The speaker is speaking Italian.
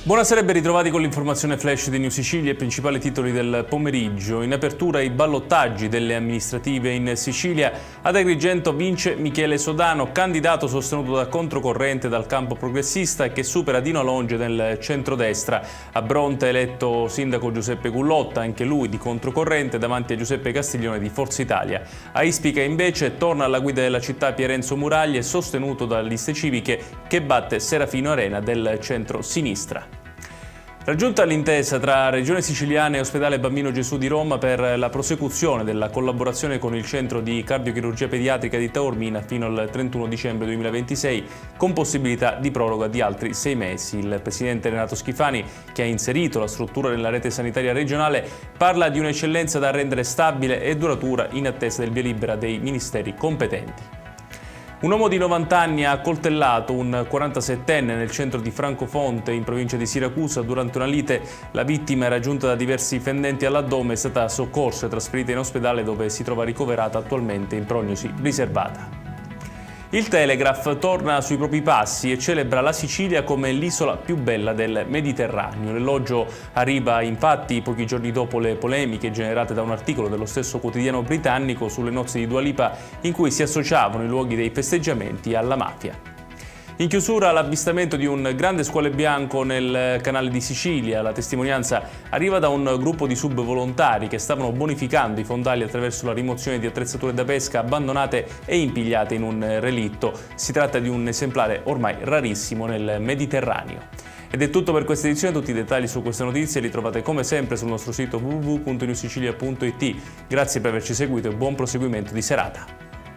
Buonasera e ben ritrovati con l'informazione flash di New Sicilia e principali titoli del pomeriggio. In apertura i ballottaggi delle amministrative in Sicilia. Ad Agrigento vince Michele Sodano, candidato sostenuto da controcorrente dal campo progressista e che supera Dino Alonge nel centrodestra. A Bronte eletto sindaco Giuseppe Gullotta, anche lui di controcorrente davanti a Giuseppe Castiglione di Forza Italia. A Ispica invece torna alla guida della città Pierenzo Muraglie, sostenuto da liste civiche che batte Serafino Arena del centro-sinistra. Raggiunta l'intesa tra Regione Siciliana e Ospedale Bambino Gesù di Roma per la prosecuzione della collaborazione con il Centro di Cardiochirurgia Pediatrica di Taormina fino al 31 dicembre 2026, con possibilità di proroga di altri 6 mesi. Il presidente Renato Schifani, che ha inserito la struttura nella rete sanitaria regionale, parla di un'eccellenza da rendere stabile e duratura in attesa del via libera dei ministeri competenti. Un uomo di 90 anni ha accoltellato un 47enne nel centro di Francofonte, in provincia di Siracusa, durante una lite. La vittima era giunta da diversi fendenti all'addome, è stata soccorsa e trasferita in ospedale dove si trova ricoverata attualmente in prognosi riservata. Il Telegraph torna sui propri passi e celebra la Sicilia come l'isola più bella del Mediterraneo. L'elogio arriva infatti pochi giorni dopo le polemiche generate da un articolo dello stesso quotidiano britannico sulle nozze di Dua Lipa in cui si associavano i luoghi dei festeggiamenti alla mafia. In chiusura l'avvistamento di un grande squalo bianco nel canale di Sicilia. La testimonianza arriva da un gruppo di subvolontari che stavano bonificando i fondali attraverso la rimozione di attrezzature da pesca abbandonate e impigliate in un relitto. Si tratta di un esemplare ormai rarissimo nel Mediterraneo. Ed è tutto per questa edizione, tutti i dettagli su queste notizie li trovate come sempre sul nostro sito www.newsicilia.it. Grazie per averci seguito e buon proseguimento di serata.